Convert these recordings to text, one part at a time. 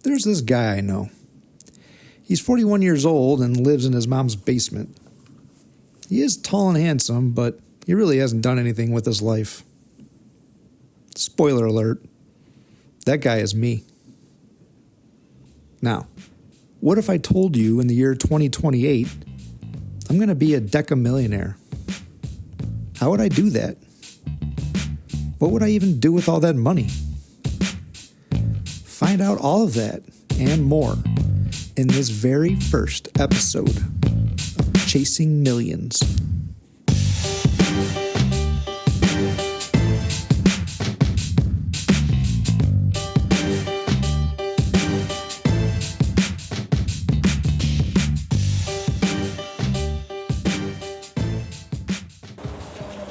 There's this guy I know. He's 41 years old and lives in his mom's basement. He is tall and handsome, but he really hasn't done anything with his life. Spoiler alert, that guy is me. Now, what if I told you in the year 2028, I'm going to be a decamillionaire? How would I do that? What would I even do with all that money? Find out all of that and more in this very first episode of Chasing Millions.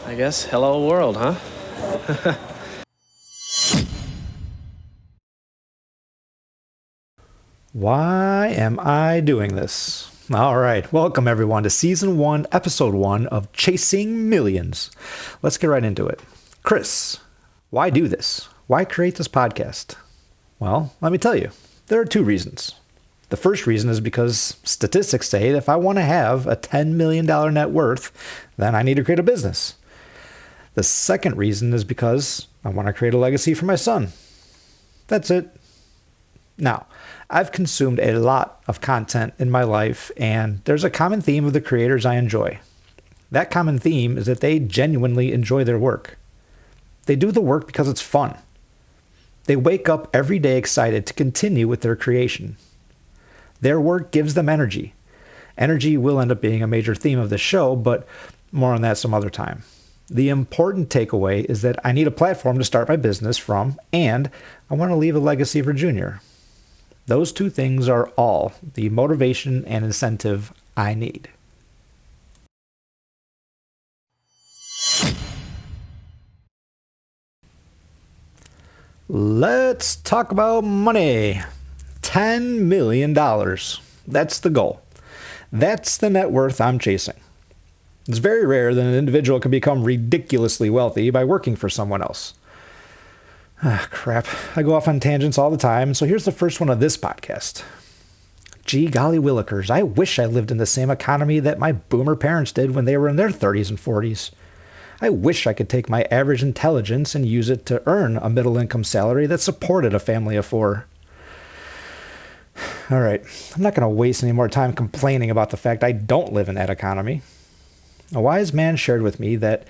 I guess hello world, huh? Why am I doing this? All right, welcome everyone to Season 1, Episode 1 of Chasing Millions. Let's get right into it. Chris, why do this? Why create this podcast? Well, let me tell you. There are two reasons. The first reason is because statistics say that if I want to have a $10 million net worth, then I need to create a business. The second reason is because I want to create a legacy for my son. That's it. Now, I've consumed a lot of content in my life, and there's a common theme of the creators I enjoy. That common theme is that they genuinely enjoy their work. They do the work because it's fun. They wake up every day excited to continue with their creation. Their work gives them energy. Energy will end up being a major theme of the show, but more on that some other time. The important takeaway is that I need a platform to start my business from, and I want to leave a legacy for Junior. Those two things are all the motivation and incentive I need. Let's talk about money. $10 million. That's the goal. That's the net worth I'm chasing. It's very rare that an individual can become ridiculously wealthy by working for someone else. Crap. I go off on tangents all the time, so here's the first one of this podcast. Gee golly willikers, I wish I lived in the same economy that my boomer parents did when they were in their 30s and 40s. I wish I could take my average intelligence and use it to earn a middle-income salary that supported a family of four. All right, I'm not going to waste any more time complaining about the fact I don't live in that economy. A wise man shared with me that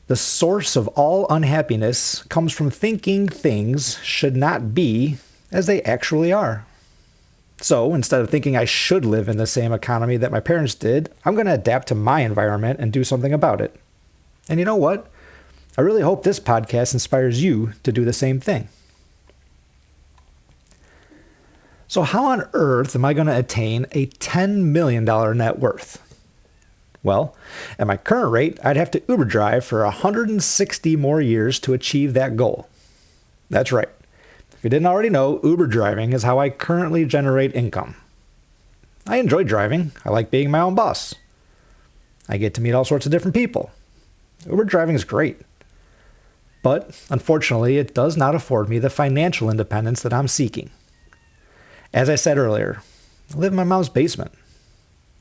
the source of all unhappiness comes from thinking things should not be as they actually are. So instead of thinking I should live in the same economy that my parents did, I'm going to adapt to my environment and do something about it. And you know what? I really hope this podcast inspires you to do the same thing. So how on earth am I going to attain a $10 million net worth? Well, at my current rate, I'd have to Uber drive for 160 more years to achieve that goal. That's right. If you didn't already know, Uber driving is how I currently generate income. I enjoy driving. I like being my own boss. I get to meet all sorts of different people. Uber driving is great. But unfortunately, it does not afford me the financial independence that I'm seeking. As I said earlier, I live in my mom's basement.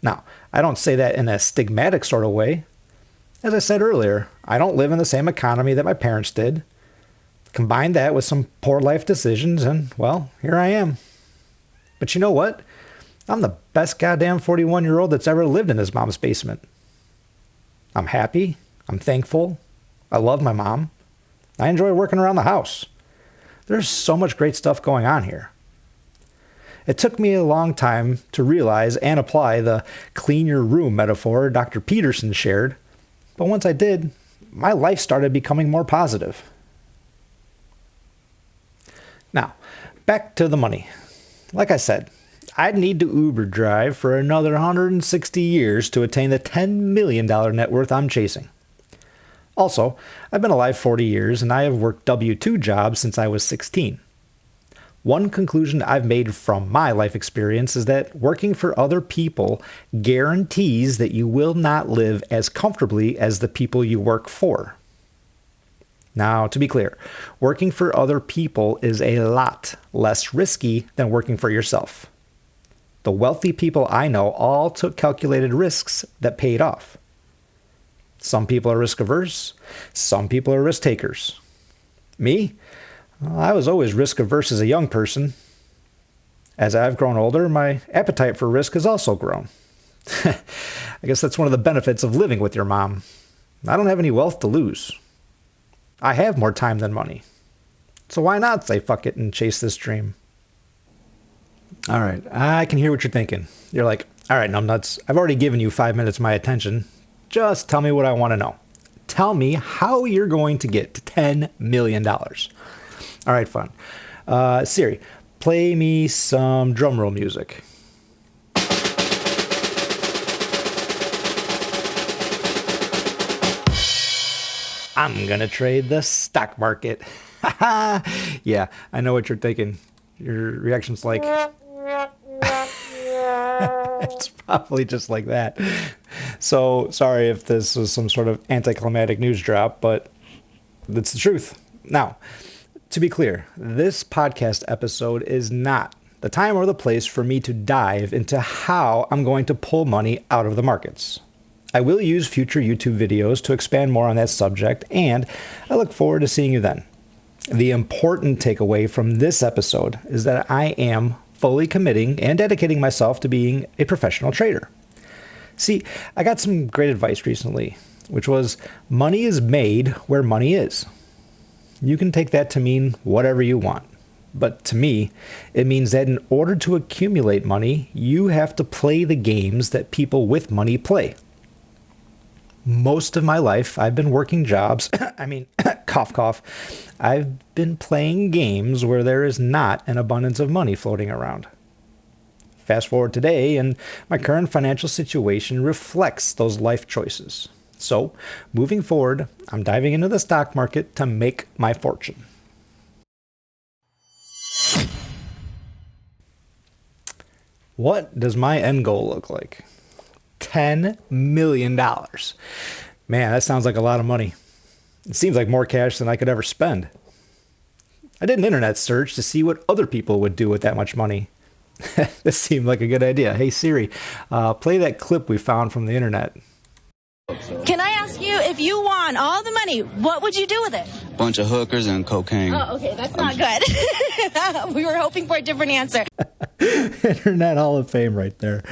Now, I don't say that in a stigmatic sort of way. As I said earlier, I don't live in the same economy that my parents did. Combine that with some poor life decisions and, well, here I am. But you know what? I'm the best goddamn 41-year-old that's ever lived in his mom's basement. I'm happy. I'm thankful. I love my mom. I enjoy working around the house. There's so much great stuff going on here. It took me a long time to realize and apply the clean your room metaphor Dr. Peterson shared, but once I did, my life started becoming more positive. Now, back to the money. Like I said, I'd need to Uber drive for another 160 years to attain the $10 million net worth I'm chasing. Also, I've been alive 40 years and I have worked W-2 jobs since I was 16. One conclusion I've made from my life experience is that working for other people guarantees that you will not live as comfortably as the people you work for. Now, to be clear, working for other people is a lot less risky than working for yourself. The wealthy people I know all took calculated risks that paid off. Some people are risk averse, some people are risk takers. Me? Well, I was always risk averse as a young person. As I've grown older, my appetite for risk has also grown. I guess that's one of the benefits of living with your mom. I don't have any wealth to lose. I have more time than money. So why not say fuck it and chase this dream? All right, I can hear what you're thinking. You're like, all right, numbnuts, I've already given you 5 minutes of my attention. Just tell me what I want to know. Tell me how you're going to get to $10 million. All right, fun. Siri, play me some drum roll music. I'm going to trade the stock market. Yeah, I know what you're thinking. Your reaction's like... It's probably just like that. So, sorry if this was some sort of anticlimactic news drop, but it's the truth. Now, to be clear, this podcast episode is not the time or the place for me to dive into how I'm going to pull money out of the markets. I will use future YouTube videos to expand more on that subject, and I look forward to seeing you then. The important takeaway from this episode is that I am fully committing and dedicating myself to being a professional trader. See, I got some great advice recently, which was money is made where money is. You can take that to mean whatever you want. But to me, it means that in order to accumulate money, you have to play the games that people with money play. Most of my life, I've been working jobs. Cough, cough. I've been playing games where there is not an abundance of money floating around. Fast forward today, and my current financial situation reflects those life choices. So, moving forward, I'm diving into the stock market to make my fortune. What does my end goal look like? $10 million. Man, that sounds like a lot of money. It seems like more cash than I could ever spend. I did an internet search to see what other people would do with that much money. This seemed like a good idea. Hey Siri, play that clip we found from the internet. Can I ask you, if you won all the money, what would you do with it? Bunch of hookers and cocaine. Oh, okay, that's not good. We were hoping for a different answer. Internet Hall of Fame right there.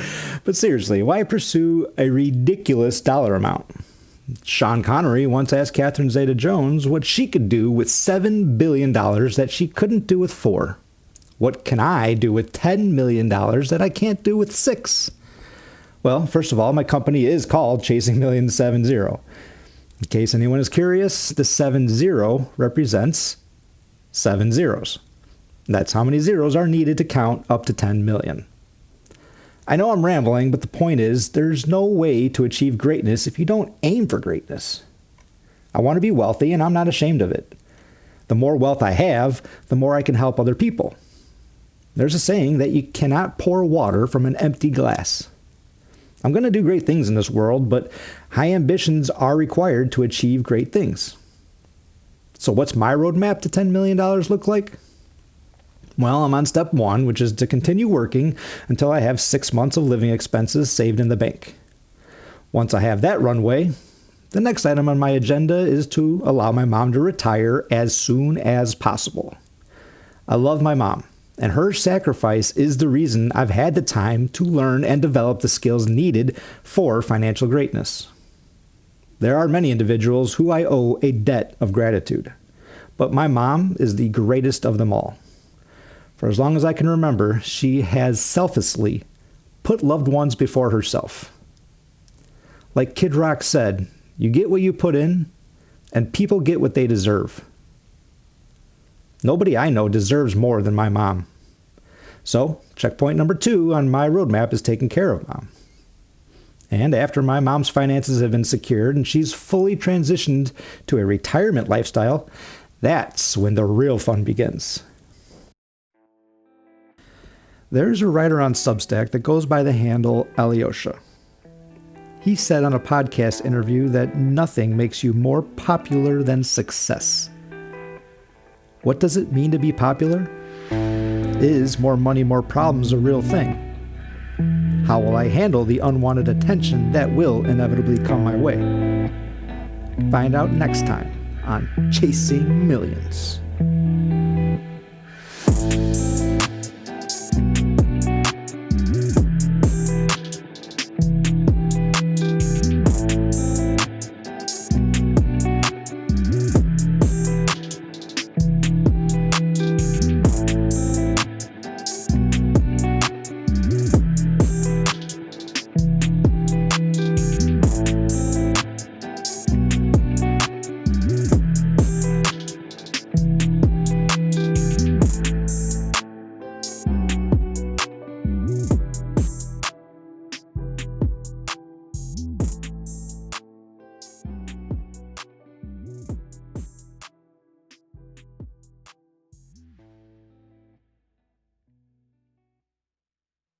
But seriously, why pursue a ridiculous dollar amount? Sean Connery once asked Catherine Zeta-Jones what she could do with $7 billion that she couldn't do with 4. What can I do with $10 million that I can't do with 6? Well, first of all, my company is called Chasing Millions 70. In case anyone is curious, the 70 represents 7 zeros. That's how many zeros are needed to count up to 10 million. I know I'm rambling, but the point is, there's no way to achieve greatness if you don't aim for greatness. I want to be wealthy, and I'm not ashamed of it. The more wealth I have, the more I can help other people. There's a saying that you cannot pour water from an empty glass. I'm going to do great things in this world, but high ambitions are required to achieve great things. So what's my roadmap to $10 million look like? Well, I'm on step 1, which is to continue working until I have 6 months of living expenses saved in the bank. Once I have that runway, the next item on my agenda is to allow my mom to retire as soon as possible. I love my mom, and her sacrifice is the reason I've had the time to learn and develop the skills needed for financial greatness. There are many individuals who I owe a debt of gratitude, but my mom is the greatest of them all. For as long as I can remember, she has selflessly put loved ones before herself. Like Kid Rock said, you get what you put in, and people get what they deserve. Nobody I know deserves more than my mom. So, checkpoint number 2 on my roadmap is taking care of mom. And after my mom's finances have been secured and she's fully transitioned to a retirement lifestyle, that's when the real fun begins. There's a writer on Substack that goes by the handle Alyosha. He said on a podcast interview that nothing makes you more popular than success. What does it mean to be popular? Is more money, more problems a real thing? How will I handle the unwanted attention that will inevitably come my way? Find out next time on Chasing Millions.